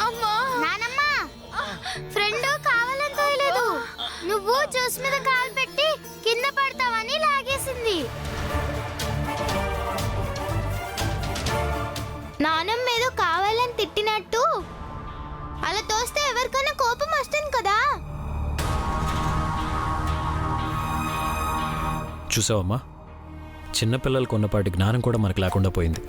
అమ్మా నానమ్మ ఫ్రెండ్ కావాలని తోయలేదు, నువ్వు జ్యూస్ మీద కాలు పెట్టి కింద పడతావని లాగేసింది. నానమ్మ ఏదో కావాలని తిట్టినట్టు అలా తోస్తే ఎవరికైనా కోపం వస్తుంది కదా. చూసావమ్మా, చిన్నపిల్లలకు ఉన్నపాటి జ్ఞానం కూడా మనకు లేకుండా పోయింది.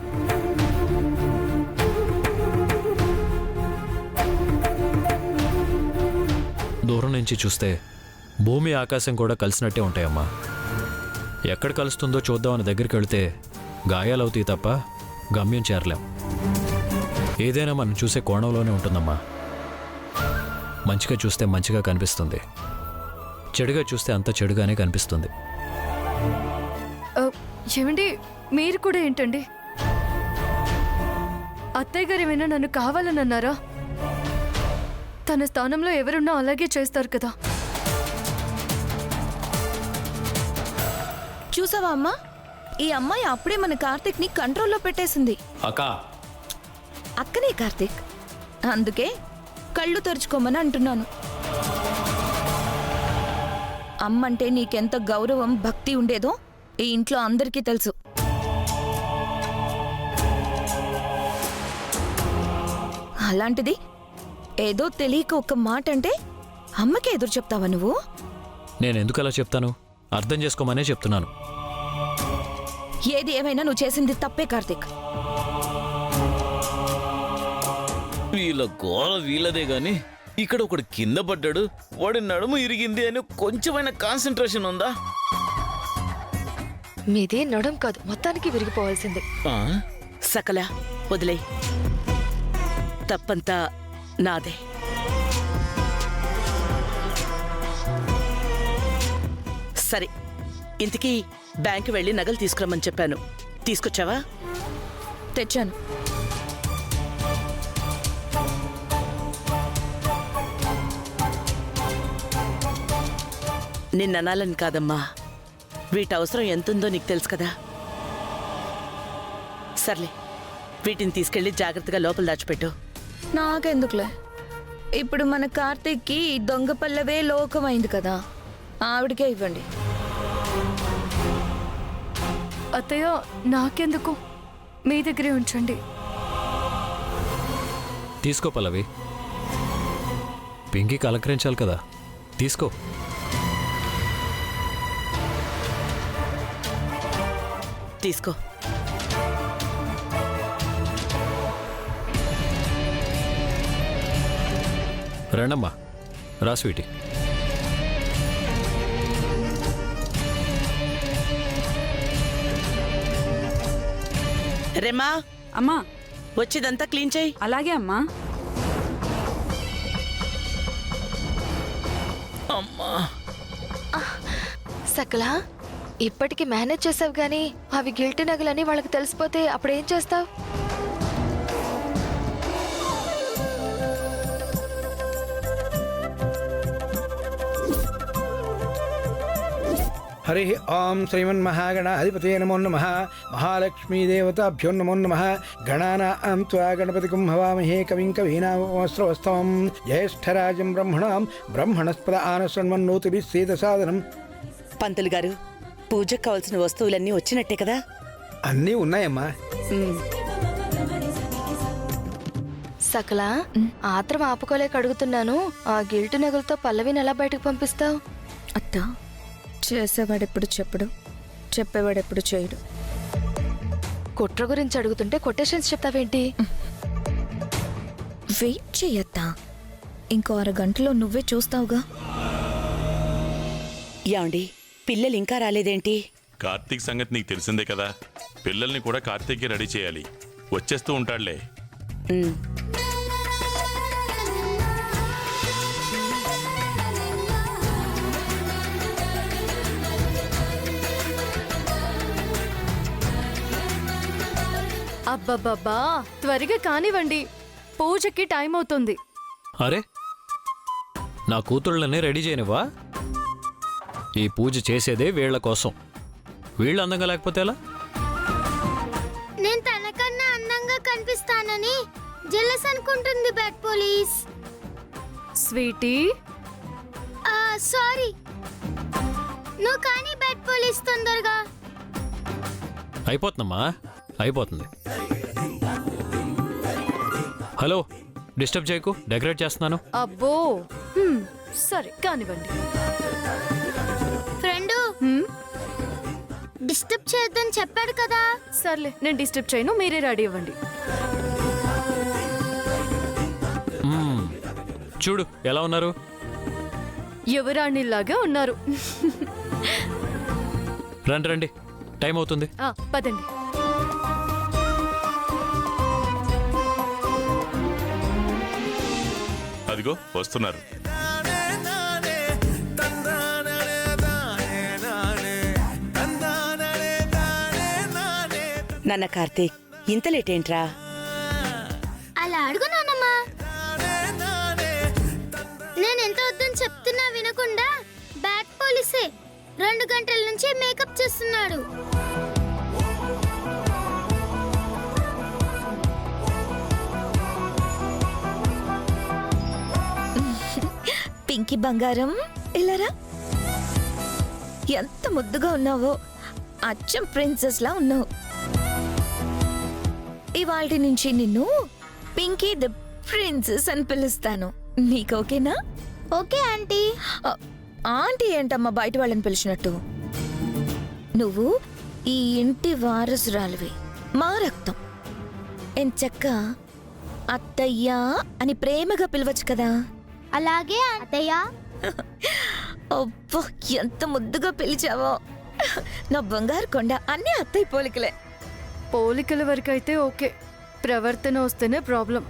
దూరం నుంచి చూస్తే భూమి ఆకాశం కూడా కలిసినట్టే ఉంటాయమ్మా. ఎక్కడ కలుస్తుందో చూద్దామని దగ్గరికి వెళితే గాయాలవుతాయి తప్ప గమ్యం చేరలేం. ఏదైనా మనం చూసే కోణంలోనే ఉంటుందమ్మా. మంచిగా చూస్తే మంచిగా కనిపిస్తుంది, చెడుగా చూస్తే అంత చెడుగానే కనిపిస్తుంది. ఏమండి, మీరు కూడా ఏంటండి? అత్తయ్య గారు ఏమైనా నన్ను కావాలని అన్నారా? తన స్థానంలో ఎవరున్నా అలాగే చేస్తారు కదా. చూసావా అమ్మా, ఈ అమ్మాయి అప్పుడే మన కార్తీక్ ని కంట్రోల్లో పెట్టేసింది. అక్కనే కార్తీక్, అందుకే కళ్ళు తెరుచుకోమని అంటున్నాను. అమ్మంటే నీకెంత గౌరవం భక్తి ఉండేదో ఈ ఇంట్లో అందరికీ తెలుసు. అలాంటిది ఏదో తెలియక ఒక్క మాట అంటే అమ్మకి ఎదురు చెప్తావా నువ్వు? నేనెందుకు అలా చెప్తాను? అర్థం చేసుకోమనే చెప్తున్నాను. ఏది ఏమైనా నువ్వు చేసింది తప్పే కార్తీక్. వీళ్ళ గోల వీళ్ళదే గాని ఇక్కడ ఒకడు కింద పడ్డాడు, వాడి నడుము ఇరిగింది అని కొంచెమైనా కాన్సంట్రేషన్ ఉందా? మీదే నడుం కాదు, మొత్తానికి విరిగిపోవాల్సిందే. సకల వదిలే, తప్పంతా నాదే. సరే, ఇంతకీ బ్యాంకు వెళ్ళి నగలు తీసుకురమ్మని చెప్పాను, తీసుకొచ్చావా? తెచ్చాను. నిన్ననాలని కాదమ్మా, వీటి అవసరం ఎంతుందో నీకు తెలుసు కదా. సర్లే, వీటిని తీసుకెళ్లి జాగ్రత్తగా లోపల దాచిపెట్టు. నాకెందుకులే, ఇప్పుడు మన కార్తీక్కి దొంగ పల్లవే లోకమైంది కదా, ఆవిడకే ఇవ్వండి. అత్తయ్య, నాకెందుకు, మీ దగ్గరే ఉంచండి. తీసుకో పల్లవి, పింకీకి అలంకరించాలి కదా, తీసుకో. తీసుకో. రండమ్మా, రా స్వీటీ. రేమా, అమ్మా వచ్చిదంతా క్లీన్ చేయి. అలాగే అమ్మా. అమ్మా, సకల ఇప్పటికి మేనేజ్ చేసావు గానీ అవి గిల్టీ నగలని వాళ్ళకి తెలిసిపోతే అప్పుడేం చేస్తావు? హరి ఓం శ్రీమన్మహాగణాధిపతే నమో నమః. మహాలక్ష్మీదేవతాభ్యో నమో నమః. గణానాం త్వా గణపతిం హవామహే కవిం కవీనామస్రవస్తవం. జ్యేష్ఠరాజం బ్రహ్మణాం బ్రహ్మణస్పద ఆనశృణ్వన్నోతిభిः సేదసాదనం. పంతులు గారు, పూజకు కావాల్సిన వస్తువులన్నీ వచ్చినట్టే కదా? అన్నీ ఉన్నాయమ్మా. సకల ఆత్రం ఆపుకోలేక అడుగుతున్నాను, ఆ గిల్టీ నగలతో పల్లవిని ఎలా బయటకు పంపిస్తావు? అత్త, చేసేవాడెప్పుడు చెప్పడు, చెప్పేవాడెప్పుడు చేయడు. కుట్ర గురించి అడుగుతుంటే కొటేషన్స్ చెప్తావేంటి? వెయిట్ చెయ్యత్తా, ఇంకో అరగంటలో నువ్వే చూస్తావుగా. యాండి, పిల్లలు ఇంకా రాలేదేంటి? కార్తీక్ సంగతి నీకు తెలిసిందే కదా, పిల్లల్ని కూడా కార్తీక్కి రెడీ చేయాలి, వచ్చేస్తూ ఉంటాడులే. అబ్బబ్బబ్బా, త్వరగా కానివ్వండి, పూజకి టైం అవుతుంది. అరే, నా కూతుళ్ళనే రెడీ చేయనివ్వా? ఈ పూజ చేసేదే వీళ్ల కోసం, వీళ్ళు అందంగా లేకపోతే ఎలా? నేను తనకన్నా అందంగా కనిపిస్తానని జెలస్ అనుకుంటుంది బ్యాడ్ పోలీస్. Sweetie, sorry. నువ్వు కానీ బ్యాడ్ పోలీస్ తొందరగా. అయిపోతుందమ్మా, అయిపోతుంది. హలో, డిస్టర్బ్ చేయకు, డెకరేట్ చేస్తున్నాను. అబ్బో, సరే కానివ్వండి. ఫ్రెండు హ్మ్, డిస్టర్బ్ చేయొద్దని చెప్పాడు కదా. సర్లే, నేను డిస్టర్బ్ చేయను, మీరే రెడీ ఇవ్వండి. మ్మ్. చూడు ఎలా ఉన్నారు. యువరాణిలాగా ఉన్నారు. రండి రండి, టైం అవుతుంది. పదండి. అదిగో వస్తున్నారు. నాన్న కార్తీక్, ఇంత లేట్ ఏంట్రా? అలా అడుగు నాన్నమ్మా. నేను ఎంత వద్దని చెప్తున్నా వినకుండా బ్యాడ్ పోలీసే 2 గంటల నుంచి మేకప్ చేస్తున్నాడు. పింకీ బంగారం, ఇలారా. ఎంత ముద్దుగా ఉన్నావో, అచ్చం ప్రిన్సెస్ లా ఉన్నావు. ఇవాల్టి నుంచి నిన్ను పింకీ ద ప్రిన్సెస్ అని పిలుస్తాను. నీకు ఓకేనా? Okay aunty. ఆంటీ ఏంటమ్మా బయట వాళ్ళని పిలిచినట్టు? నువ్వు ఈ ఇంటి వారసురాలివి, మా రక్తం. ఎంచక్క అత్తయ్యా అని ప్రేమగా పిలవచ్చు కదా. అలాగే అత్తయ్య. అబ్బో, ఎంత ముద్దుగా పిలిచావో. నా బంగారు కొండ. అన్నీ అత్తయ్య పోలికలే. పోలికల వరకు అయితే ఓకే, ప్రవర్తన వస్తేనే ప్రాబ్లం.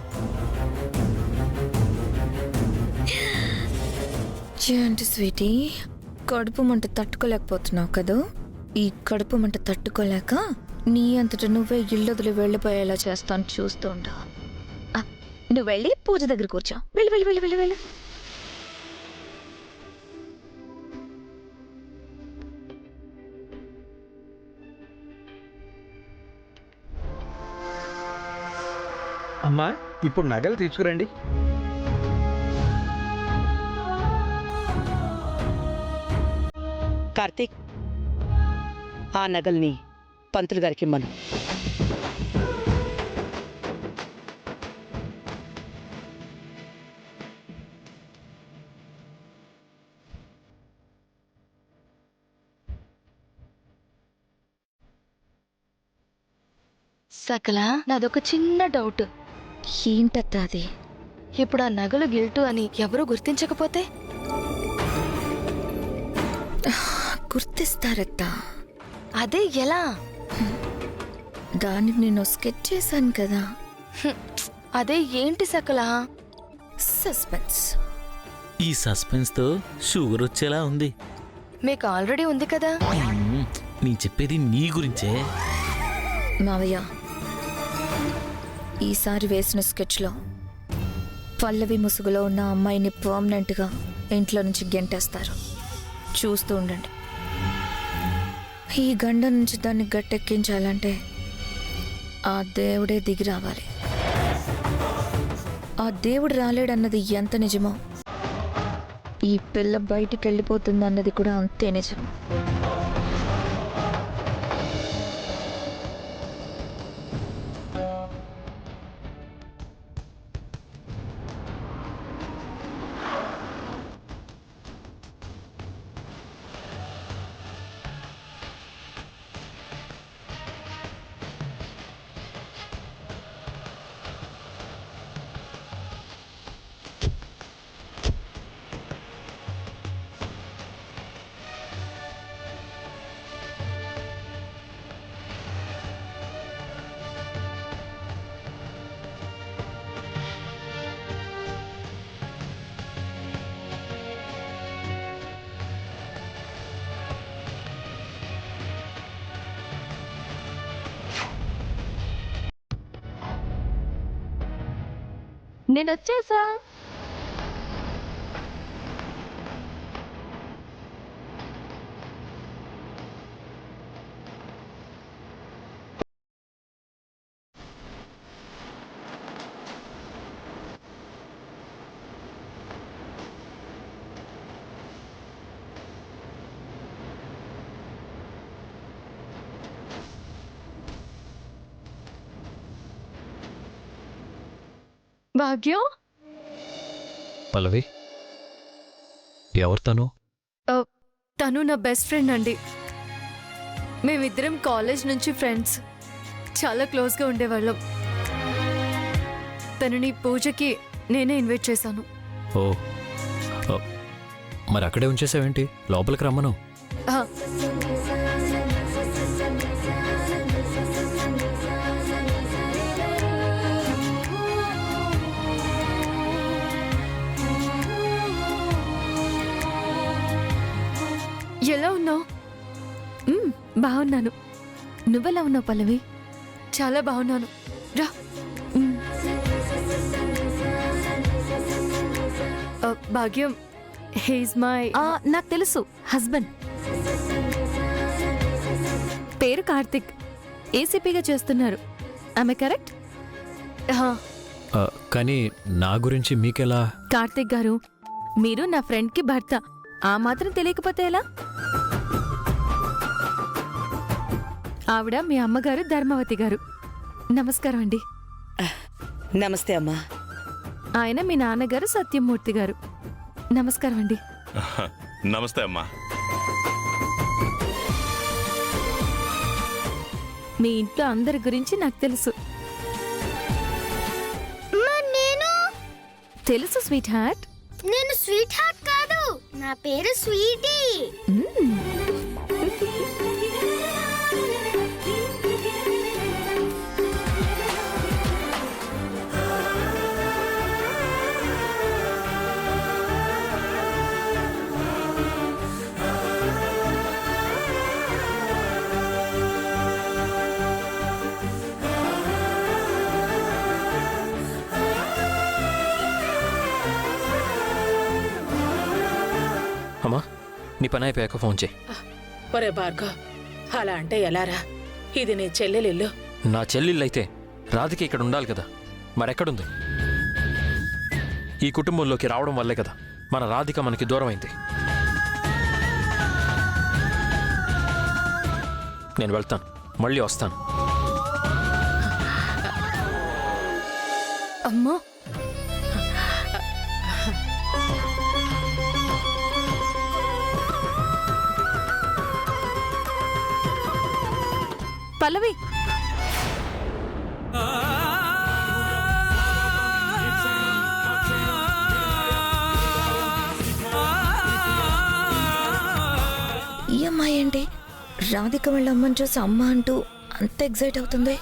ఏంటి స్వీటీ, కడుపు మంట తట్టుకోలేకపోతున్నావు కదా? ఈ కడుపు మంట తట్టుకోలేక నీ అంతట నువ్వే ఇళ్ళొదిలి వెళ్ళిపోయేలా చేస్తాను, చూస్తూ ఉండు. నువ్వు వెళ్ళి పూజ దగ్గర కూర్చో. వెళ్ళి వెళ్ళి వెళ్ళి వెళ్ళి వెళ్ళి. అమ్మా, ఇప్పుడు నగలు తీసుకురండి. కార్తీక్, ఆ నగల్ని పంతులు గారికి ఇమ్మను. సకల, నాదొక చిన్న డౌట్. ఏంటత్తా అది? ఇప్పుడు ఆ నగలు గిల్టు అని ఎవరు గుర్తించకపోతే? గుర్తిస్తారత్తా. అదే ఎలా? దానికి నేను స్కెచ్ చేశాను కదా. అదే ఏంటి సకల? సస్పెన్స్. ఈ సస్పెన్స్ తో షుగర్ వచ్చేలా ఉంది. మీకు ఆల్రెడీ ఉంది కదా. నీ చెప్పేది నీ గురించే. మావయ్య, ఈసారి వేసిన స్కెచ్లో పల్లవి ముసుగులో ఉన్న అమ్మాయిని పర్మనెంట్గా ఇంట్లో నుంచి గెంటేస్తారు. చూస్తూ ఉండండి. ఈ గండ నుంచి దాన్ని గట్టెక్కించాలంటే ఆ దేవుడే దిగి రావాలి. ఆ దేవుడు రాలేడన్నది ఎంత నిజమో, ఈ పిల్ల బయటికి వెళ్ళిపోతుంది అన్నది కూడా అంతే నిజం. నేను వచ్చేసా. భాగ్యం పల్లవి ఎవరు తను? తను నా బెస్ట్ ఫ్రెండ్ అండి. మేమిద్దరం కాలేజ్ నుంచి ఫ్రెండ్స్, చాలా క్లోజ్గా ఉండేవాళ్ళం. తనని పూజకి నేనే ఇన్వైట్ చేశాను. ఓ ఓ, మరి అక్కడే ఉంచేసావేంటి? లోపలికి రమ్మను. ఆ, ఎలా ఉన్నావు? బాగున్నాను. నువ్వెలా ఉన్నావు పల్లవి? చాలా బాగున్నాను. రా. భాగ్యం, హీస్ మై నాకు తెలుసు, హస్బెండ్. పేరు కార్తిక్, ఏసీపీగా చేస్తున్నారు. ఆమె కరెక్ట్? కానీ నా గురించి మీకెలా? కార్తిక్ గారు, మీరు నా ఫ్రెండ్కి భర్త, ఆ మాత్రం తెలియకపోతే ఎలా? ఆవిడ మీ అమ్మగారు ధర్మవతి గారు. నమస్కారం అండి. నమస్తే అమ్మా. ఆయన మీ నాన్నగారు సత్యమూర్తి గారు. నమస్కారం అండి. నమస్తే అమ్మా. మీ ఇంట్లో అందరి గురించి నాకు తెలుసు. నేను తెలుసు స్వీట్ హార్ట్. నేను స్వీట్ హార్ట్ కాదు, నా పేరు స్వీటీ. అమ్మా, నీ పని అయిపోయాక ఫోన్ చేయి. ఒరే భార్గవ్, అలా అంటే ఎలారా? ఇది నీ చెల్లెలిల్లు. నా చెల్లెళ్ళైతే రాధిక ఇక్కడ ఉండాలి కదా, మరెక్కడుంది? ఈ కుటుంబంలోకి రావడం వల్లే కదా మన రాధిక మనకి దూరం అయింది. నేను వెళ్తాను, మళ్ళీ వస్తాను. అమ్మా, పల్లవి, ఈ అమ్మాయి ఏంటి రాధిక వాళ్ళ అమ్మని చూసి అమ్మ అంటూ అంత ఎగ్జైట్ అవుతుంది?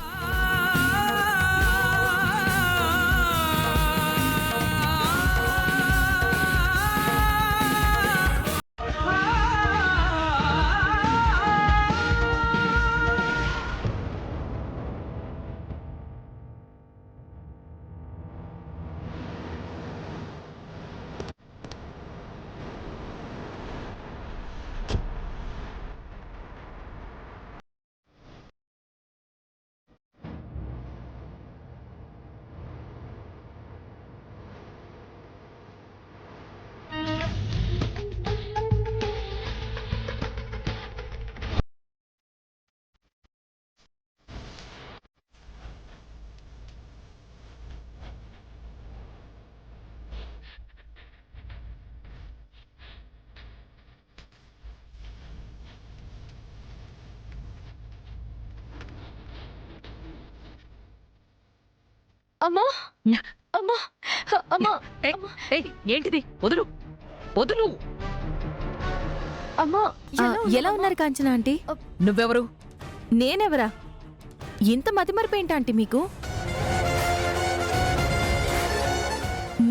అమ్మా, అమ్మా, అమ్మా, ఏంటిది? వదులు, వదులు. అమ్మా, ఎలా ఉన్నారు కాంచన ఆంటీ? నువ్వెవరు? నేనెవరా? ఇంత మతిమరిపేంటి ఆంటీ మీకు?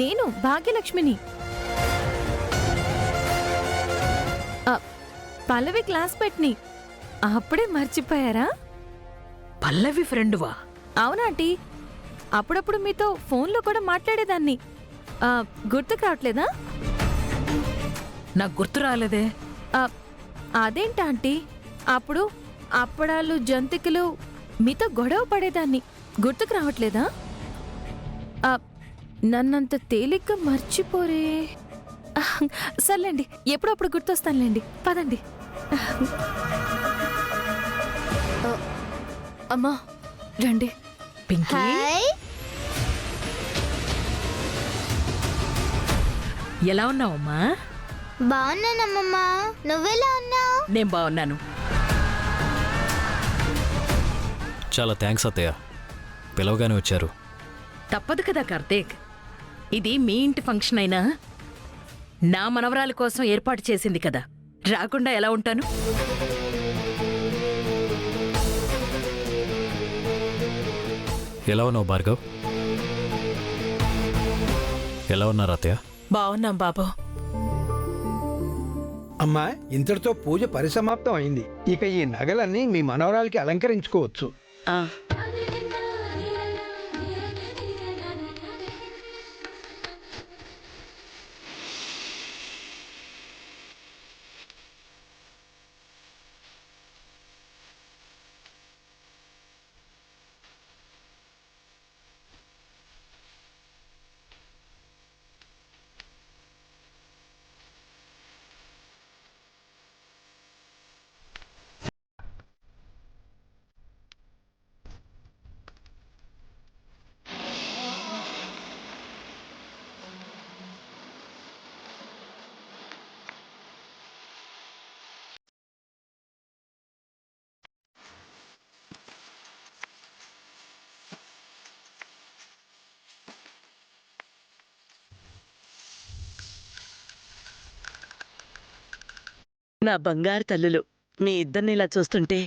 నేను భాగ్యలక్ష్మిని. పల్లవి క్లాస్మేట్ని. అప్పుడే మర్చిపోయారా? పల్లవి ఫ్రెండువా? అవునాంటీ, అప్పుడప్పుడు మీతో ఫోన్లో కూడా మాట్లాడేదాన్ని. గుర్తుకు రావట్లేదా? నాకు గుర్తు రాలేదే. అదేంటా ఆంటీ, అప్పుడు అప్పడాలు జంతికలు మీతో గొడవ పడేదాన్ని. గుర్తుకు రావట్లేదా? నన్నంత తేలిగ్గా మర్చిపోరే. సర్లేండి, ఎప్పుడప్పుడు గుర్తొస్తానులేండి. పదండి. అమ్మా రండి. పింకీ, హాయ్. ఎలా ఉన్నావమ్మా? బాగున్నానమ్మమ్మ. నువ్వెలా ఉన్నావు? నేను బాగున్నాను. చాలా థ్యాంక్స్ అత్తయ్య, పిలవగానే వచ్చారు. తప్పదు కదా కార్తీక్, ఇది మీ ఇంటి ఫంక్షన్ అయినా నా మనవరాలి కోసం ఏర్పాటు చేసింది కదా, రాకుండా ఎలా ఉంటాను? ఎలా ఉన్నావు భార్గవ్? ఎలా ఉన్నారు అత్తయ్య? బాగున్నాం బాబు. అమ్మా, ఇంతటితో పూజ పరిసమాప్తం అయింది. ఇక ఈ నగలన్నీ మీ మనవరాలకి అలంకరించుకోవచ్చు. ఆ, నా బంగారు తల్లులు, మీ ఇద్దరిని ఇలా చూస్తుంటే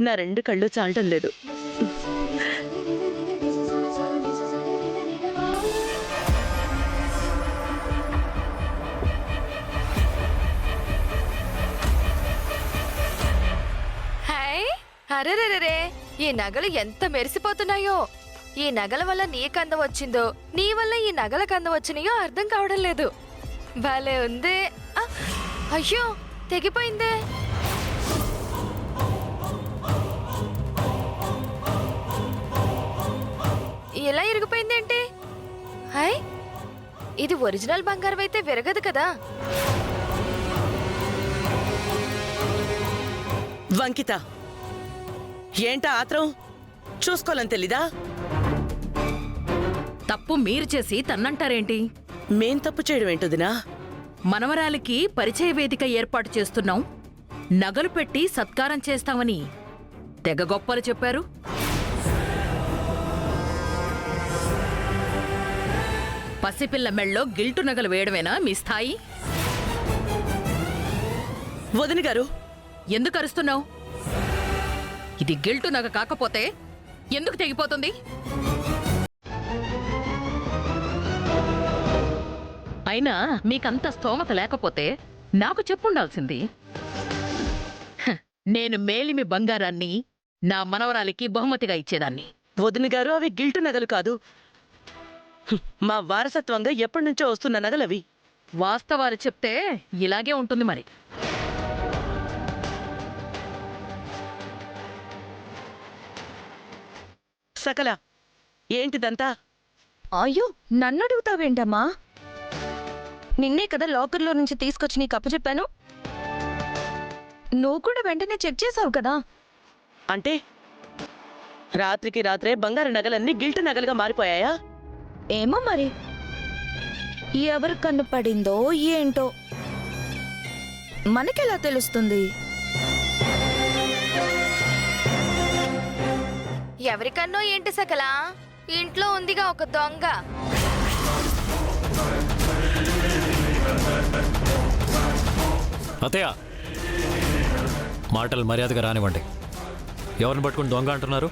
నా 2 కళ్ళు చాలటం లేదు. హాయ్, అరెరెరెరే, ఈ నగలు ఎంత మెరిసిపోతున్నాయో! ఈ నగల వల్ల నీకు అందం వచ్చిందో, నీ వల్ల ఈ నగలకు అందం వచ్చినాయో అర్థం కావడం లేదు. భలే ఉంది. ఆ, అయ్యో, తెగిపోయిందే. ఎలా ఇరిగిపోయిందేంటి? హాయ్, ఇది ఒరిజినల్ బంగారం అయితే విరగదు కదా. వంకిత, ఏంటా ఆత్రం? చూసుకోవాలని తెలీదా? తప్పు మీరు చేసి తన్నంటారేంటి? మేం తప్పు చేయడం ఏంటొదినా? మనవరాలికి పరిచయ వేదిక ఏర్పాటు చేస్తున్నాం, నగలు పెట్టి సత్కారం చేస్తామని తెగ గొప్పలు చెప్పారు. పసిపిల్ల మెళ్ళో గిల్టు నగలు వేయడమేనా మీ స్థాయి? వదిన గారు, ఎందుకు అరుస్తున్నావు? ఇది గిల్టు నగ కాకపోతే ఎందుకు తెగిపోతుంది? అయినా మీకంత స్తోమత లేకపోతే నాకు చెప్పుండాల్సింది. హ, నేను మేలిమి బంగారాన్ని నా మనవరాలికి బహుమతిగా ఇచ్చేదాన్ని. వదిన గారు, అవి గిల్టు నగలు కాదు. మా వారసత్వంగా ఎప్పటినుంచో వస్తున్న నగలవి. వాస్తవాలు చెప్తే ఇలాగే ఉంటుంది మరి. సకల, ఏంటిదంతా? అయ్యో, నన్ను అడుగుతావేంటమ్మా? నిన్నే కదా లాకర్లో నుంచి తీసుకొచ్చి నీకు అప్పచెప్పాను. నువ్వు కూడా వెంటనే చెక్ చేసావు కదా. అంటే రాత్రికి రాత్రే బంగారు నగలన్నీ గిల్టు నగలుగా మారిపోయాయా? ఏమో మరి, ఎవరు కన్ను పడిందో ఏంటో మనకెలా తెలుస్తుంది? ఎవరికన్నో ఏంటి సకలా, ఇంట్లో ఉందిగా ఒక దొంగ. అత్తయ్య, మాటలు మర్యాదగా రానివ్వండి. ఎవరిని పట్టుకుని దొంగ అంటున్నారు?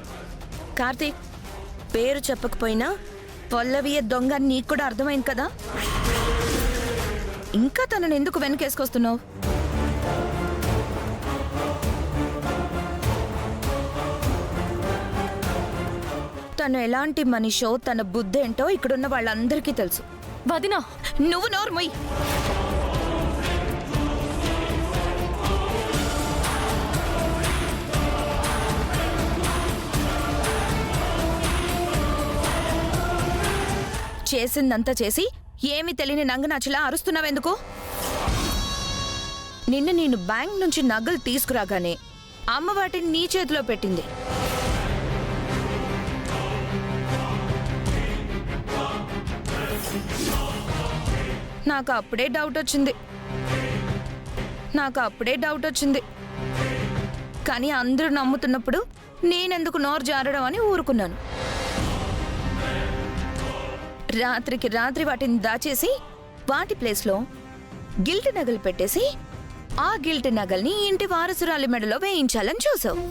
కార్తీక్, పేరు చెప్పకపోయినా పల్లవియ దొంగ నీకు కూడా అర్థమైంది కదా. ఇంకా తనను ఎందుకు వెనకేసుకొస్తున్నావు? తను ఎలాంటి మనిషో, తన బుద్ధేంటో ఇక్కడున్న వాళ్ళందరికీ తెలుసు. వదినా, నువ్వు నోర్మొయ్. చేసిందంతా చేసి ఏమి తెలియని నంగనాచిలా అరుస్తున్నావెందుకు? నిన్న నేను బ్యాంక్ నుంచి నగలు తీసుకురాగానే అమ్మ వాటిని నీ చేతిలో పెట్టింది. నాకు అప్పుడే డౌట్ వచ్చింది కానీ అందరూ నమ్ముతున్నప్పుడు నేనెందుకు నోరు జారడం అని ఊరుకున్నాను. రాత్రికి రాత్రి వాటిని దాచేసి వాటి ప్లేస్లో గిల్ట్ నగలు పెట్టేసి ఆ గిల్ట్ నగల్ని ఇంటి వారసురాలి మెడలో వేయించాలని చూసావు.